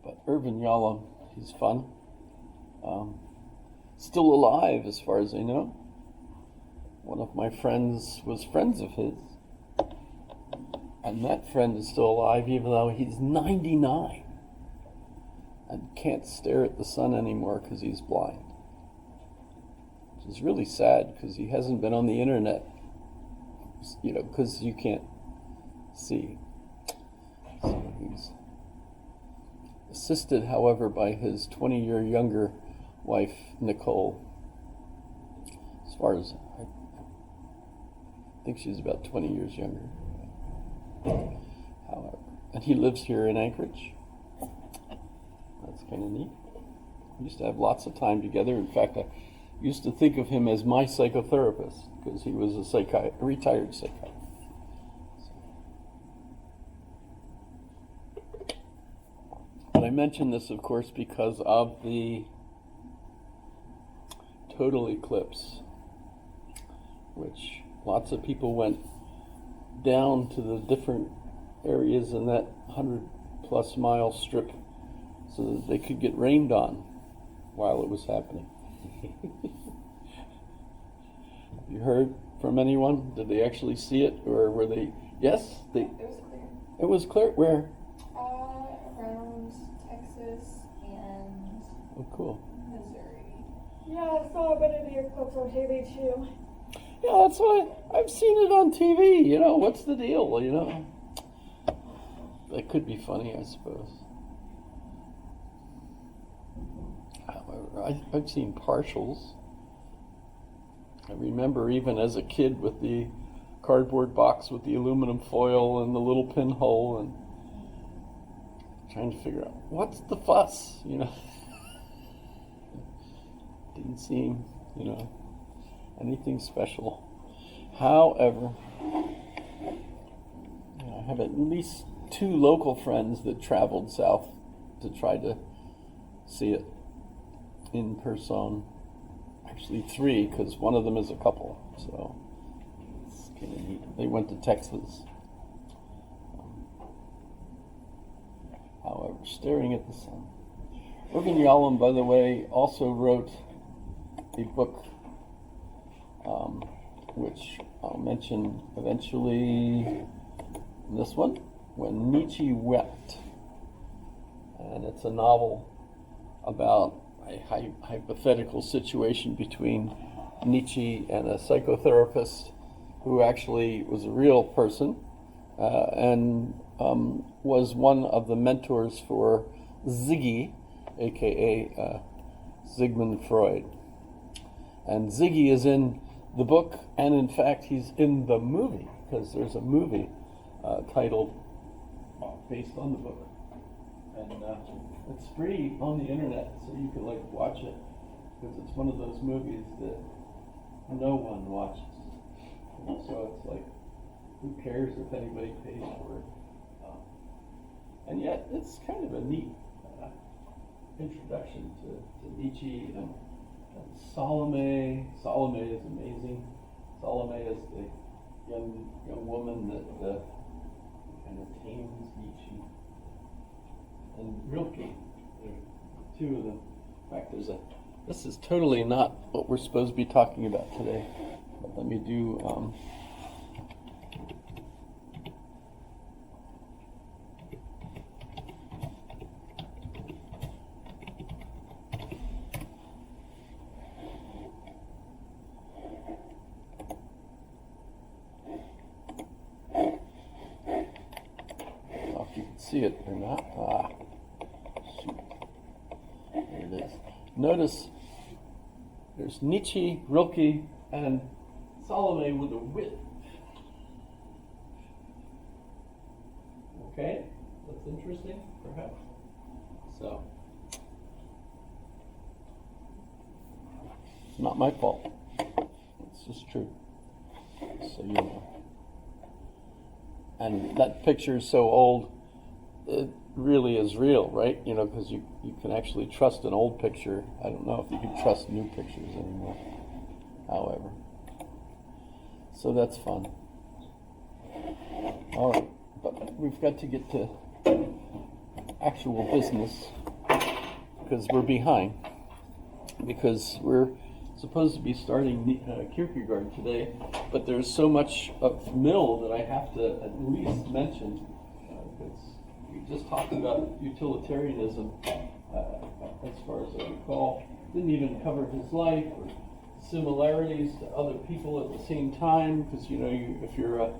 But Irvin Yalom, he's fun. Um, Still alive, as far as I know. One of my friends was friends of his. And that friend is still alive, even though he's 99 and can't stare at the sun anymore because he's blind. Which is really sad because he hasn't been on the internet, because you can't see. So he's assisted, however, by his 20-year younger wife, Nicole. As far as I think she's about 20 years younger. However, and he lives here in Anchorage. That's kind of neat. We used to have lots of time together. In fact, I used to think of him as my psychotherapist because he was a retired psychiatrist. But I mention this, of course, because of the total eclipse, which lots of people went down to the different areas in that 100-plus mile strip so that they could get rained on while it was happening. Have you heard from anyone? Did they actually see it, or were they? Yes, they. It was clear. It was clear. Where? Around Texas and Oh, cool. Missouri. Yeah, I saw a bit of the eclipse on TV too. Yeah, that's what I've seen it on TV. What's the deal? That could be funny, I suppose. However, I've seen partials. I remember even as a kid with the cardboard box with the aluminum foil and the little pinhole and trying to figure out what's the fuss, Didn't seem, anything special. However, I have at least 2 local friends that traveled south to try to see it in person. Actually 3, because one of them is a couple, so it's kind of neat. They went to Texas. However, staring at the sun. Irvin Yalom, by the way, also wrote a book, which I'll mention eventually. This one, When Nietzsche Wept. And it's a novel about a hypothetical situation between Nietzsche and a psychotherapist who actually was a real person and was one of the mentors for Ziggy, aka Sigmund Freud. And Ziggy is in the book, and in fact he's in the movie, because there's a movie titled based on the book. And it's free on the internet, so you can watch it, because it's one of those movies that no one watches. So it's who cares if anybody pays for it? And yet, it's kind of a neat introduction to Nietzsche and Salome. Salome is amazing. Salome is the young woman that kind of tames Nietzsche. And Rilke, two of them. In fact, this is totally not what we're supposed to be talking about today. But let me do, if you can see it or not. Shoot. There it is. Notice there's Nietzsche, Rilke, and Salome with a wit. Okay? That's interesting, perhaps. So, it's not my fault. It's just true. So you know. And that picture is so old, it really is real, right? Because you can actually trust an old picture. I don't know if you can trust new pictures anymore, however. So that's fun. All right, but we've got to get to actual business, because we're behind. Because we're supposed to be starting Kierkegaard today, but there's so much of Mill that I have to at least mention. We just talked about utilitarianism, as far as I recall. Didn't even cover his life or similarities to other people at the same time, because if you're a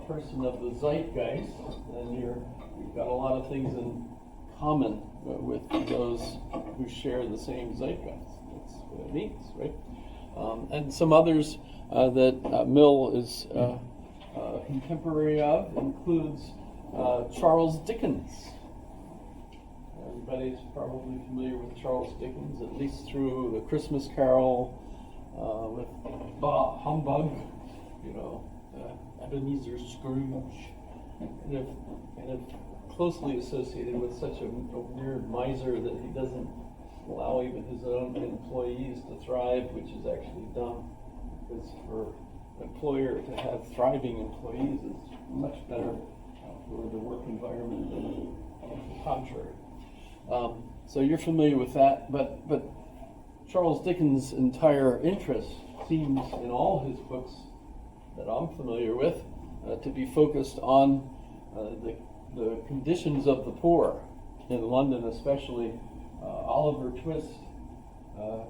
person of the zeitgeist, then you've got a lot of things in common with those who share the same zeitgeist. That's what it means, right? And some others that Mill is contemporary of includes Charles Dickens. Everybody's probably familiar with Charles Dickens, at least through The Christmas Carol, with Bah Humbug, Ebenezer Scrooge, kind of closely associated with such a weird miser that he doesn't allow even his own employees to thrive, which is actually dumb, because for an employer to have thriving employees is much better for the work environment than the contrary. So you're familiar with that, but Charles Dickens' entire interest seems in all his books that I'm familiar with to be focused on the conditions of the poor in London, especially. Oliver Twist,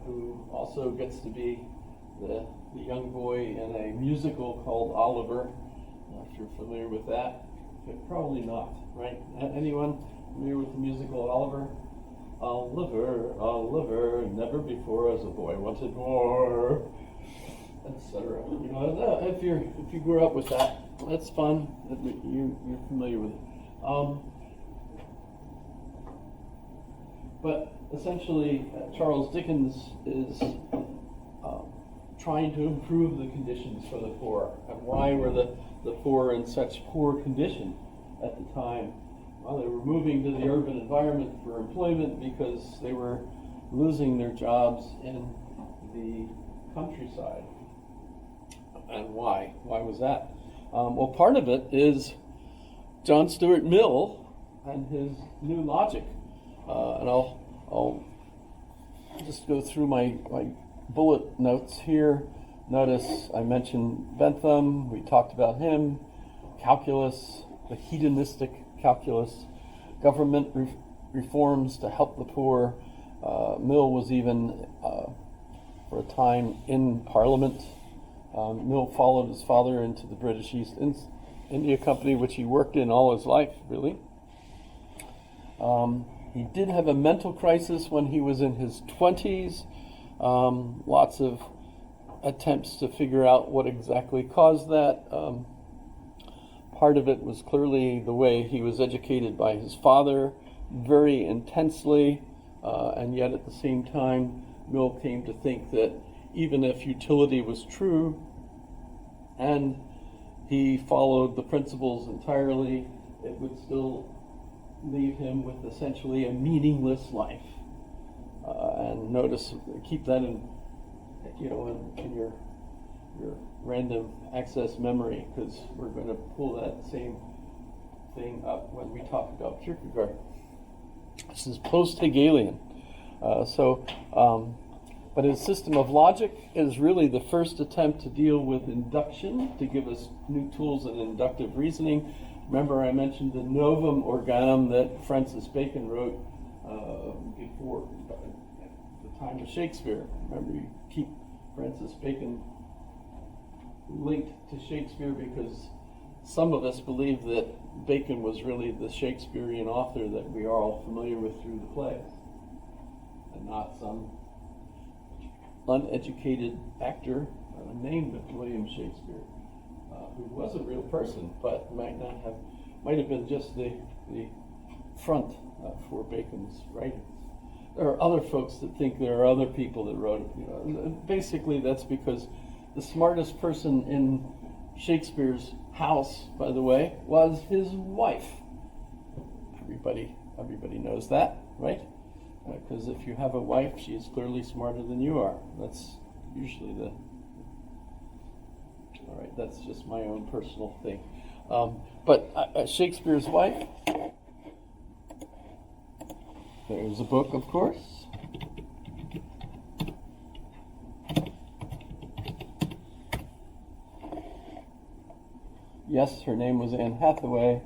who also gets to be the young boy in a musical called Oliver, if you're familiar with that. But probably not, right? Anyone familiar with the musical Oliver? Oliver, Oliver, never before as a boy wanted more, etc. If you grew up with that, that's fun. You're familiar with it. But essentially, Charles Dickens is trying to improve the conditions for the poor. And why were the poor in such poor condition at the time? Well, they were moving to the urban environment for employment because they were losing their jobs in the countryside. And why? Why was that? Well, part of it is John Stuart Mill and his new logic. And I'll just go through my bullet notes here. Notice I mentioned Bentham. We talked about him. Calculus, the hedonistic calculus. Government reforms to help the poor. Mill was even, for a time, in Parliament. Mill followed his father into the British East India Company, which he worked in all his life, really. He did have a mental crisis when he was in his 20s. Lots of attempts to figure out what exactly caused that. Part of it was clearly the way he was educated by his father, very intensely, and yet at the same time, Mill came to think that even if utility was true, and he followed the principles entirely, it would still leave him with essentially a meaningless life. And notice, keep that in your random access memory, because we're going to pull that same thing up when we talk about Kierkegaard. This is post-Hegelian. But his system of logic is really the first attempt to deal with induction, to give us new tools in inductive reasoning. Remember, I mentioned the Novum Organum that Francis Bacon wrote before the time of Shakespeare. Remember, you keep Francis Bacon linked to Shakespeare because some of us believe that Bacon was really the Shakespearean author that we are all familiar with through the plays, and not some uneducated actor named William Shakespeare, who was a real person, but might have been just the front for Bacon's writings. There are other folks that think there are other people that wrote it. Basically, that's because the smartest person in Shakespeare's house, by the way, was his wife. Everybody knows that, right? Because if you have a wife, she is clearly smarter than you are. That's usually all right, that's just my own personal thing. But Shakespeare's wife There's a book, of course. Yes, her name was Anne Hathaway,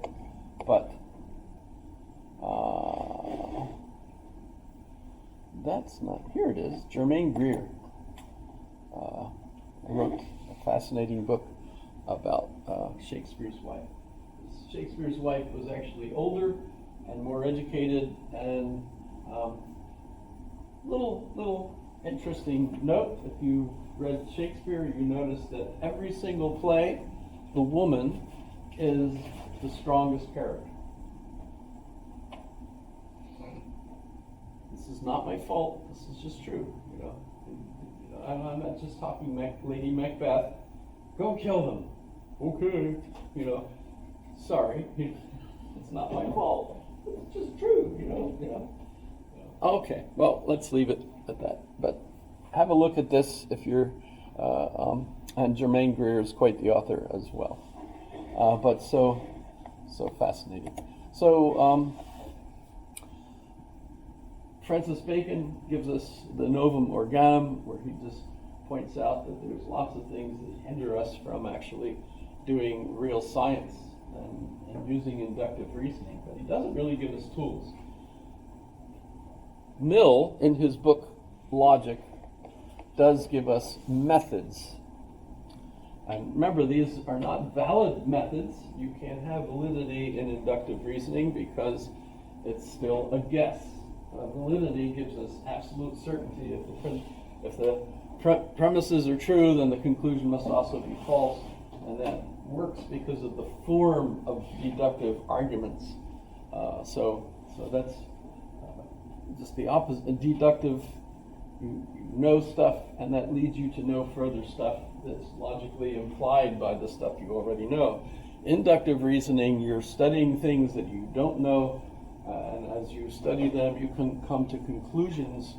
but that's not, here it is, Germaine Greer. Wrote a fascinating book about Shakespeare's wife. Shakespeare's wife was actually older and more educated, and little interesting note, if you read Shakespeare, you notice that every single play, the woman is the strongest character. This is not my fault. This is just true. I'm not just talking Lady Macbeth. Go kill them. Okay. Sorry. It's not my fault. It's just true. Okay. Well, let's leave it at that. But have a look at this if you're. And Germaine Greer is quite the author as well. But so fascinating. So Francis Bacon gives us the Novum Organum, where he just points out that there's lots of things that hinder us from actually doing real science and using inductive reasoning, but he doesn't really give us tools. Mill, in his book Logic, does give us methods. And remember, these are not valid methods. You can't have validity in inductive reasoning because it's still a guess. Validity gives us absolute certainty. If the premises are true, then the conclusion must also be false. And that works because of the form of deductive arguments. So that's just the opposite. Deductive, you know stuff, and that leads you to know further stuff that's logically implied by the stuff you already know. Inductive reasoning, you're studying things that you don't know, and as you study them, you can come to conclusions,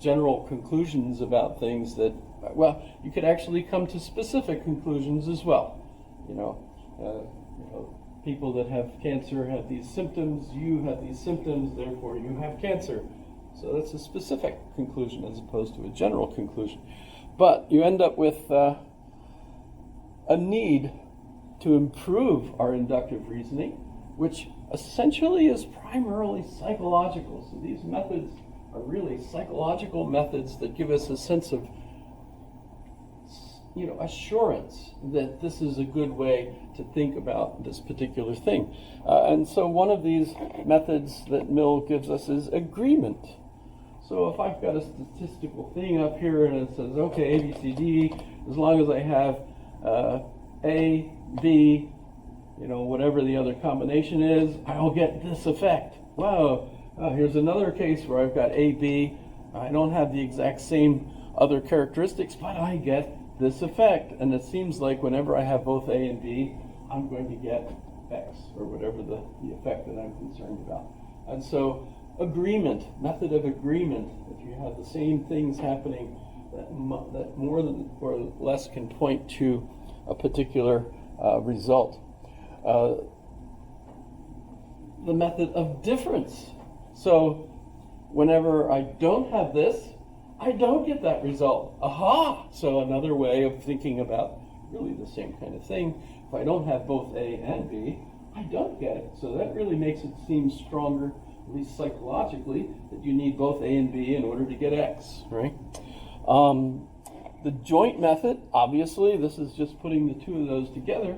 general conclusions about things that, well, you could actually come to specific conclusions as well. People that have cancer have these symptoms, you have these symptoms, therefore you have cancer. So that's a specific conclusion as opposed to a general conclusion. But you end up with a need to improve our inductive reasoning, which essentially is primarily psychological. So these methods are really psychological methods that give us a sense of assurance that this is a good way to think about this particular thing. And so one of these methods that Mill gives us is agreement. So if I've got a statistical thing up here and it says, okay, A, B, C, D, as long as I have A, B, whatever the other combination is, I'll get this effect. Wow, here's another case where I've got A, B. I don't have the exact same other characteristics, but I get this effect. And it seems like whenever I have both A and B, I'm going to get X, or whatever the effect that I'm concerned about. And so agreement, method of agreement, if you have the same things happening, that more than or less can point to a particular result. The method of difference. So whenever I don't have this, I don't get that result. Aha! So another way of thinking about really the same kind of thing. If I don't have both A and B, I don't get it. So that really makes it seem stronger, at least psychologically, that you need both A and B in order to get X, right? The joint method, obviously, this is just putting the two of those together,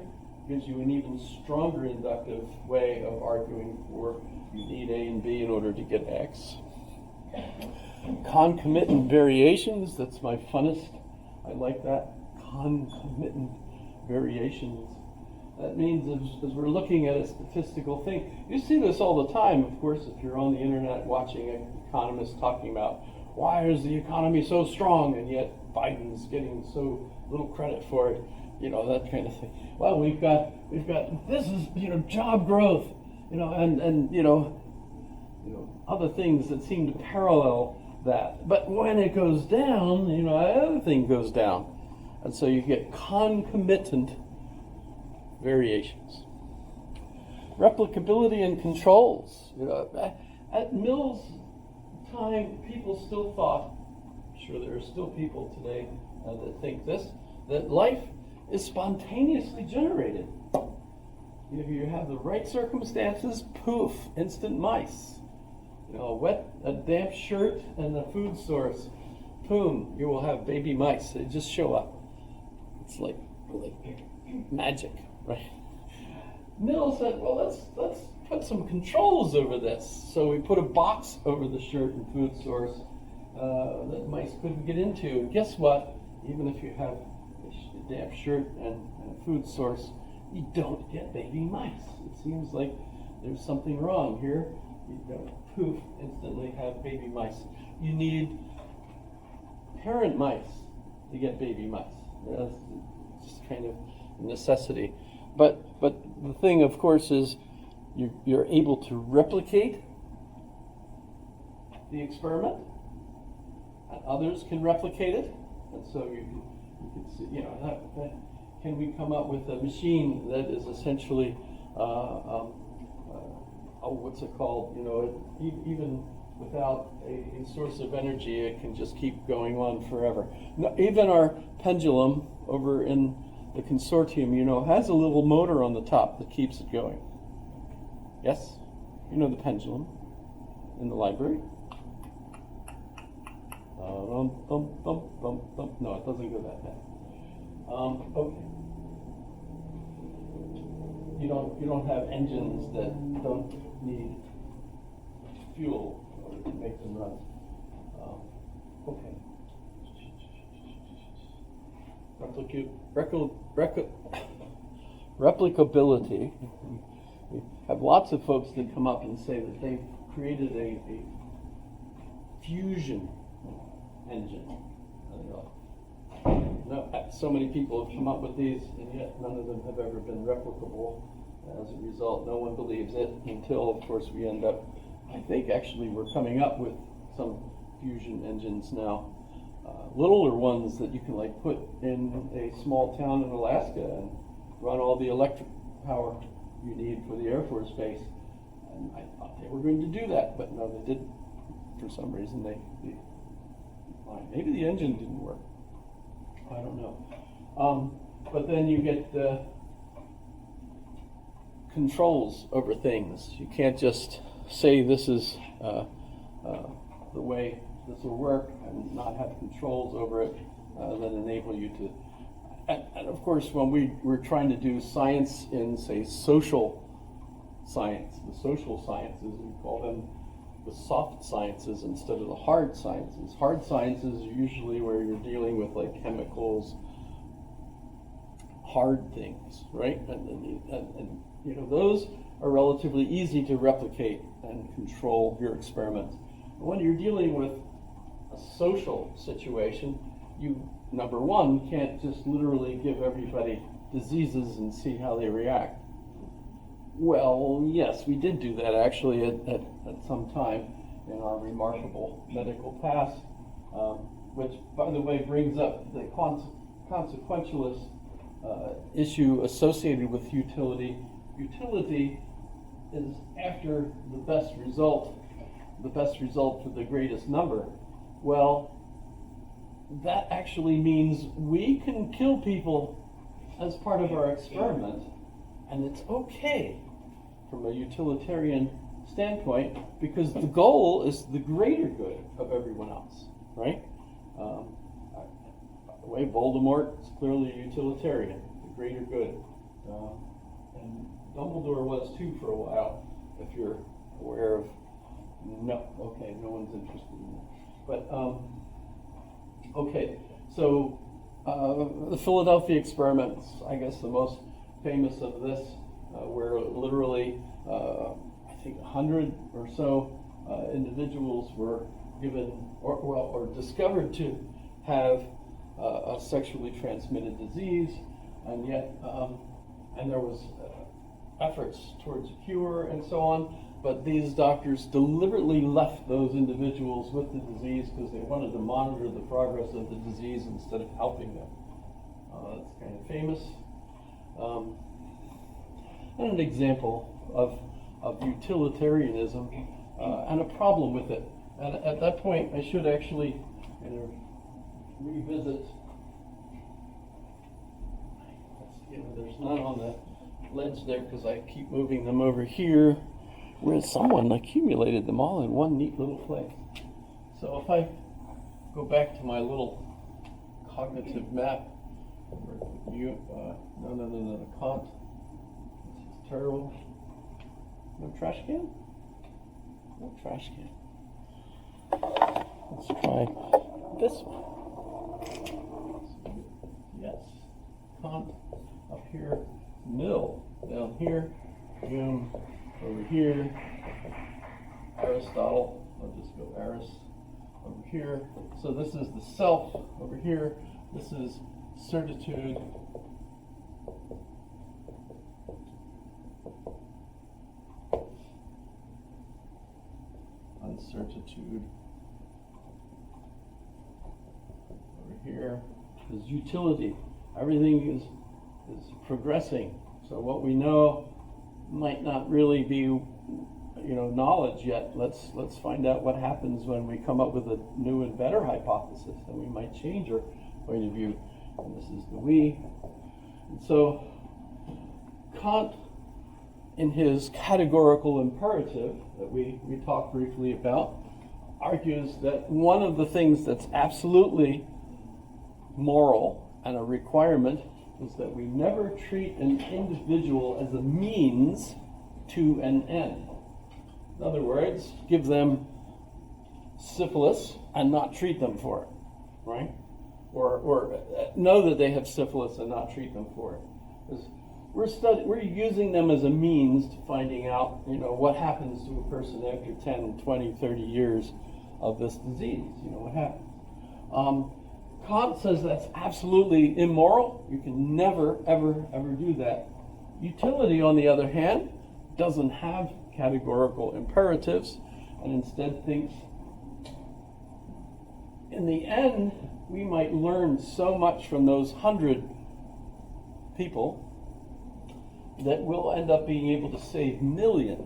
gives you an even stronger inductive way of arguing for you need A and B in order to get X. Concomitant variations, that's my funnest. I like that. Concomitant variations. That means as we're looking at a statistical thing, you see this all the time, of course, if you're on the internet watching economists talking about why is the economy so strong and yet Biden's getting so little credit for it, that kind of thing. Well, we've got this is job growth, and other things that seem to parallel that. But when it goes down, the other thing goes down. And so you get concomitant variations. Replicability and controls. At Mill's time, people still thought, I'm sure there are still people today that think this, that life is spontaneously generated. If you have the right circumstances, poof, instant mice. You know, a damp shirt and a food source, boom, you will have baby mice. They just show up. It's like magic, right? Mill said, well, let's put some controls over this. So we put a box over the shirt and food source that mice couldn't get into. And guess what? Even if you have a damp shirt and a food source, you don't get baby mice. It seems like there's something wrong here. You don't, poof, instantly have baby mice. You need parent mice to get baby mice. That's just kind of a necessity. But the thing, of course, is you're able to replicate the experiment, and others can replicate it, and so you can see, you know, can we come up with a machine that is essentially, what's it called? You know, even without a source of energy, it can just keep going on forever. Now, even our pendulum over in the consortium, you know, has a little motor on the top that keeps it going. Yes? You know the pendulum in the library? No, it doesn't go that fast. Okay. You don't have engines that don't need fuel in order to make them run. Okay. Replicability. We have lots of folks that come up and say that they've created a fusion engine. No, so many people have come up with these, and yet none of them have ever been replicable. As a result, no one believes it until, of course, we end up, I think actually we're coming up with some fusion engines now. Littler ones that you can like put in a small town in Alaska and run all the electric power you need for the Air Force Base. And I thought they were going to do that, but no, they didn't. For some reason, they maybe the engine didn't work. I don't know. But then you get controls over things. You can't just say this is the way this will work and not have controls over it that enable you to. And of course, when we're trying to do science in, say, social science, the social sciences, we call them the soft sciences instead of the hard sciences. Hard sciences are usually where you're dealing with like chemicals, hard things, right? And you know, those are relatively easy to replicate and control your experiments. When you're dealing with a social situation, you, number one, can't just literally give everybody diseases and see how they react. Well, yes, we did do that actually at some time in our remarkable medical past, which, by the way, brings up the consequentialist issue associated with utility. Utility is after the best result for the greatest number. Well, that actually means we can kill people as part of our experiment, and it's okay from a utilitarian standpoint because the goal is the greater good of everyone else, right? By the way, Voldemort is clearly a utilitarian, the greater good. And Dumbledore was too for a while, if you're aware of. No one's interested in that. But, okay, so the Philadelphia experiments, I guess the most famous of this, where literally, I think 100 or so individuals were given, or discovered to have a sexually transmitted disease, and yet, and there was efforts towards a cure and so on. But these doctors deliberately left those individuals with the disease because they wanted to monitor the progress of the disease instead of helping them. That's kind of famous. And an example of utilitarianism and a problem with it. And at that point, I should actually kind of revisit. There's none on the ledge there because I keep moving them over here, where someone accumulated them all in one neat little place. So if I go back to my little cognitive map, no, Kant. This is terrible. No trash can? No trash can. Let's try this one. Yes. Kant up here. Mill down here. Hume over here. Aristotle. I'll just go Aris over here. So this is the self over here. This is certitude. Uncertitude. Over here is utility. Everything is progressing. So what we know might not really be, knowledge yet. Let's find out what happens when we come up with a new and better hypothesis, and we might change our point of view. And this is the we. And so Kant, in his categorical imperative that we talked briefly about, argues that one of the things that's absolutely moral and a requirement is that we never treat an individual as a means to an end. In other words, give them syphilis and not treat them for it, right? Or know that they have syphilis and not treat them for it. Because we're using them as a means to finding out, what happens to a person after 10, 20, 30 years of this disease. What happens. Kant says that's absolutely immoral. You can never, ever, ever do that. Utility, on the other hand, doesn't have categorical imperatives and instead thinks, in the end, we might learn so much from those 100 people that we'll end up being able to save millions